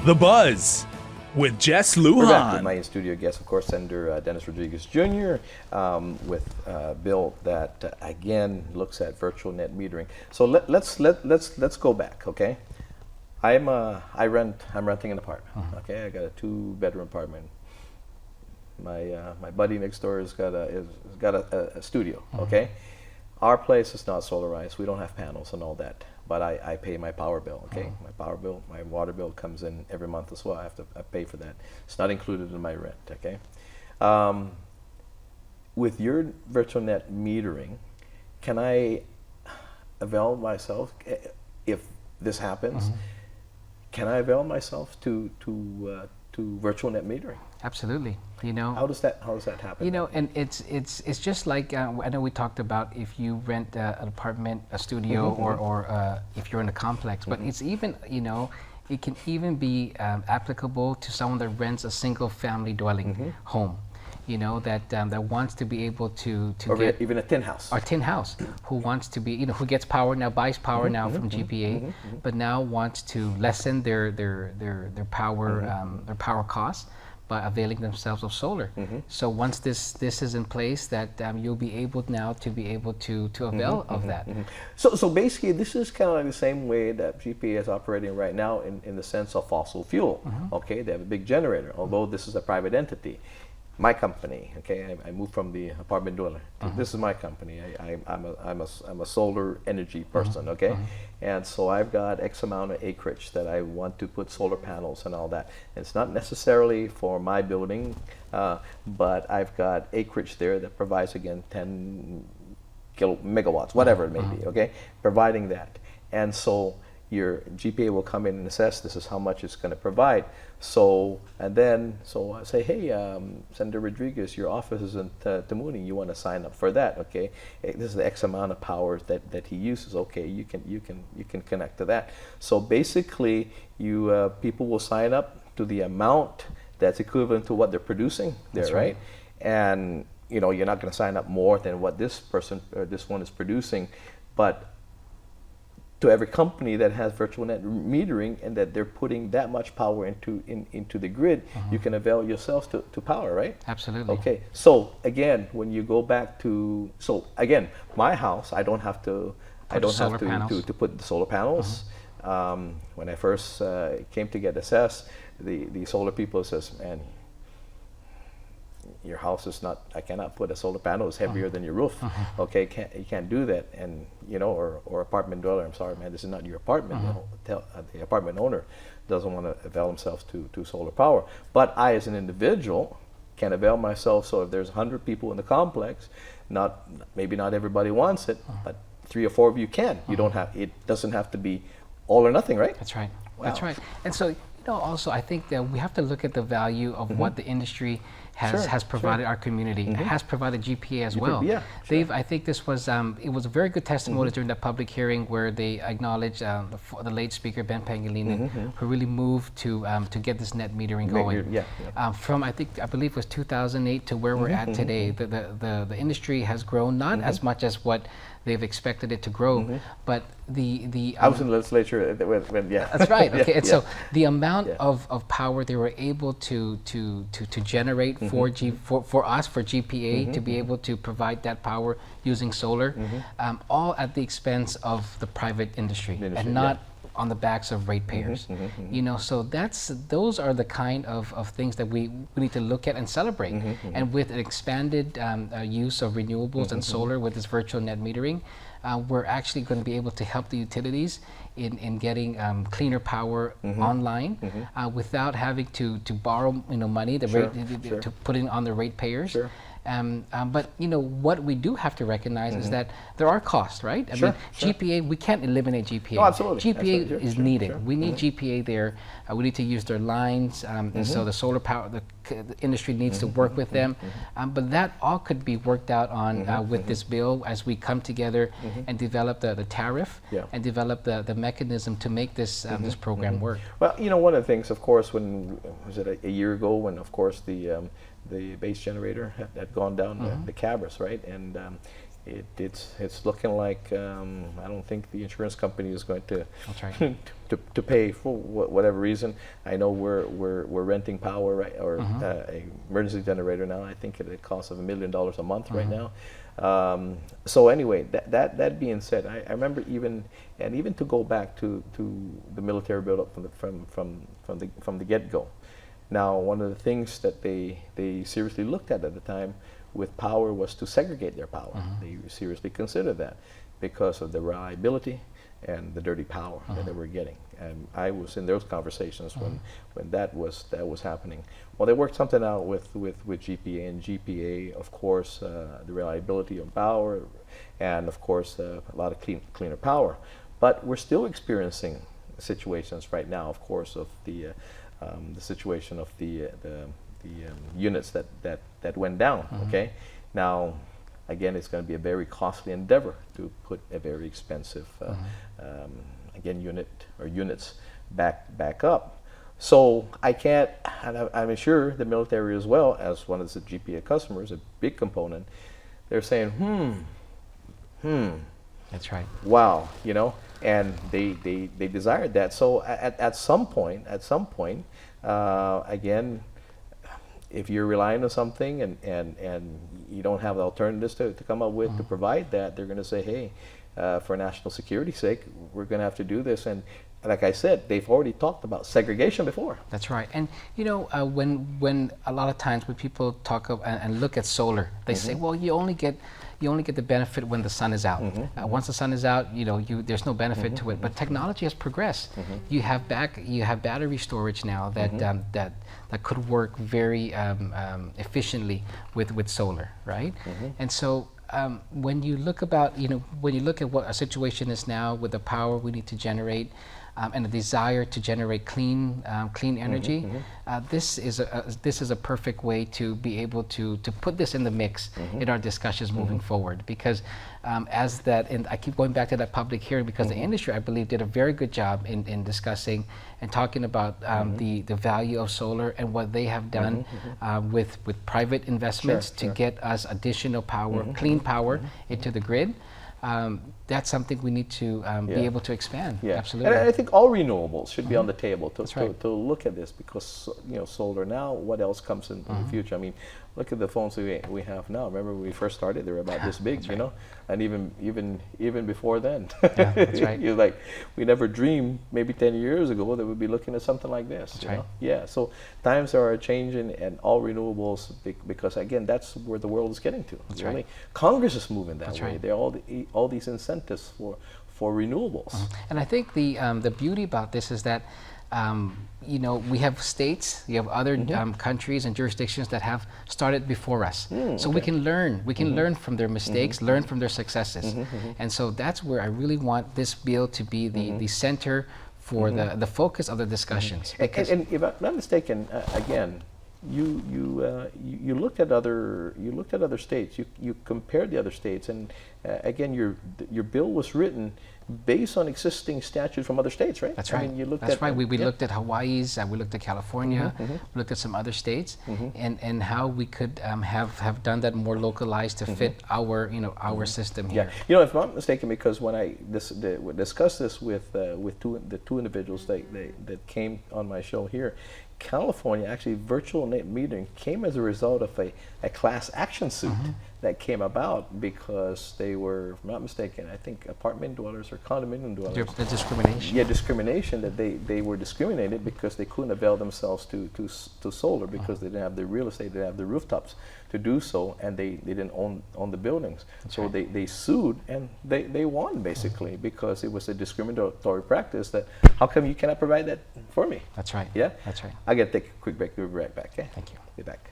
The Buzz with Jess We're back with Lujan. my in-studio guest, of course, Senator Dennis Rodriguez Jr., with a bill that again looks at virtual net metering. So let's go back, okay? I'm renting an apartment. Okay, I got a 2-bedroom apartment. My buddy next door has got a studio. Okay, our place is not solarized. We don't have panels and all that. But I pay my power bill, okay? My power bill, my water bill comes in every month as well. I pay for that. It's not included in my rent, okay? With your virtual net metering, can I avail myself, if this happens, can I avail myself to virtual net metering? Absolutely. You know, How does that happen? you know, and it's just like I know we talked about if you rent an apartment, a studio, or if you're in a complex. But it's even, you know, it can even be applicable to someone that rents a single family dwelling home. You know, that that wants to be able to Or get even a tin house. our tin house, who wants to be, you know, who gets power now, buys power now from GPA, but now wants to lessen their power costs by availing themselves of solar. So once this is in place, that you'll be able now to be able to avail of that. So basically, this is kind of like the same way that GPA is operating right now in the sense of fossil fuel. Okay, they have a big generator, although this is a private entity. My company, okay, I moved from the apartment dweller. This is my company. I'm a solar energy person, okay, and so I've got X amount of acreage that I want to put solar panels and all that. And it's not necessarily for my building, but I've got acreage there that provides again 10 megawatts, whatever it may be, okay, providing that. And so your GPA will come in and assess this is how much it's going to provide. So and then I say, hey, Senator Rodriguez, your office is in Tamuning. You want to sign up for that? Okay, this is the X amount of power that he uses. Okay, you can connect to that. So basically, you people will sign up to the amount that's equivalent to what they're producing there, That's right. And you know, you're not going to sign up more than what this person or this one is producing, but to every company that has virtual net metering and that they're putting that much power into the grid, you can avail yourselves to power, right? Absolutely. Okay. So again, when you go back to my house, I don't have to solar panels. to put the solar panels. When I first came to get assessed, the solar people says, man, your house is not, I cannot put a solar panel, it's heavier than your roof. Okay, you can't do that. And you know, or apartment dweller, I'm sorry man, this is not your apartment. The apartment owner doesn't want to avail themselves to solar power. But I as an individual can avail myself. So if there's 100 people in the complex, maybe not everybody wants it, but 3 or 4 of you can. You don't have, it doesn't have to be all or nothing, right? That's right. Wow. That's right. And so, you know, also I think that we have to look at the value of what the industry has provided our community, has provided GPA as well. Yeah, They've, I think this was, it was a very good testimony during that public hearing where they acknowledged the late speaker, Ben Pangilinan, who really moved to get this net metering going. From, I believe it was 2008 to where we're at today, the industry has grown, not as much as what they've expected it to grow, but I was in the legislature when That's right. Okay, and so the amount of power they were able to generate for us for GPA to be able to provide that power using solar, all at the expense of the private industry and not on the backs of ratepayers. You know, so those are the kind of things that we need to look at and celebrate. And with an expanded use of renewables and solar with this virtual net metering, we're actually going to be able to help the utilities in getting cleaner power online without having to borrow money to put in on the ratepayers. But you know what we do have to recognize is that there are costs, right? I mean, GPA, we can't eliminate GPA. No, absolutely. GPA is needed. We need GPA there. We need to use their lines, and so the solar power, the industry needs to work with them. But that all could be worked out on with this bill as we come together and develop the tariff and develop the mechanism to make this this program work. Well, you know, one of the things, of course, when was it a year ago when, of course, the base generator had gone down the Cabras, right? And it's looking like I don't think the insurance company is going to That's right. to pay for whatever reason. I know we're renting power, right, or a emergency generator now. I think at a cost of $1 million a month right now. So anyway, that being said, I remember even to go back to the military buildup from the get-go. Now, one of the things that they seriously looked at the time with power was to segregate their power. They seriously considered that because of the reliability and the dirty power that they were getting. And I was in those conversations when that was happening. Well, they worked something out with GPA, and GPA, of course, the reliability of power, and of course a lot of cleaner power. But we're still experiencing situations right now, of course, of the situation of the units that went down. Okay, now again, it's going to be a very costly endeavor to put a very expensive again units back up. So I can't, and I'm sure the military as well, as one of the GPA customers, a big component, they're saying, That's right. wow, you know, and they desired that. So at some point, again, if you're relying on something and you don't have the alternatives to come up with to provide that, they're going to say, hey, for national security's sake, we're going to have to do this. And like I said, they've already talked about segregation before. That's right. And you know, when a lot of times when people talk and look at solar, they say, well, you only get the benefit when the sun is out. Once the sun is out, you know, there's no benefit to it. But technology has progressed. You have battery storage now that could work very efficiently with solar, right? And so when you look at what our situation is now with the power we need to generate, and a desire to generate clean energy, this is a perfect way to be able to put this in the mix in our discussions moving forward. Because and I keep going back to that public hearing because the industry, I believe, did a very good job in discussing and talking about the value of solar and what they have done with private investments to get us additional power, clean power into the grid. That's something we need to be able to expand. Yeah, absolutely. And I think all renewables should be on the table to look at this, because solar now. What else comes in the future? I mean, look at the phones we have now. Remember when we first started, they were about this big, you know, and even before then, yeah, that's right. You're like, we never dreamed maybe 10 years ago that we'd be looking at something like this. That's you right. know? Yeah. So times are changing, and all renewables, because again, that's where the world is getting to. That's really. right. Congress is moving that That's way. right. There are all these incentives for renewables. And I think the beauty about this is that we have states, you have other countries and jurisdictions that have started before us. So we can learn. We can learn from their mistakes, learn from their successes. And so that's where I really want this bill to be the center for the focus of the discussions. And if I'm not mistaken, again, you looked at other states. You compared the other states, and again, your bill was written based on existing statutes from other states, right? That's right. I mean, you looked That's at right. We looked at Hawaii's, we looked at California, we looked at some other states, and how we could have done that more localized to fit our system here. Yeah. You know, if I'm not mistaken, because when I discussed this with the two individuals that came on my show here, California, actually, virtual metering came as a result of a class action suit that came about because they were, if I'm not mistaken, I think apartment dwellers or condominium dwellers. The discrimination. Yeah, discrimination, that they were discriminated because they couldn't avail themselves to solar because they didn't have the real estate, they didn't have the rooftops to do so, and they didn't own the buildings. That's so right. they sued, and they won basically because it was a discriminatory practice. That how come you cannot provide that for me? That's right. Yeah, that's right. I got to take a quick break. We'll be right back. Okay. Thank you. Be back.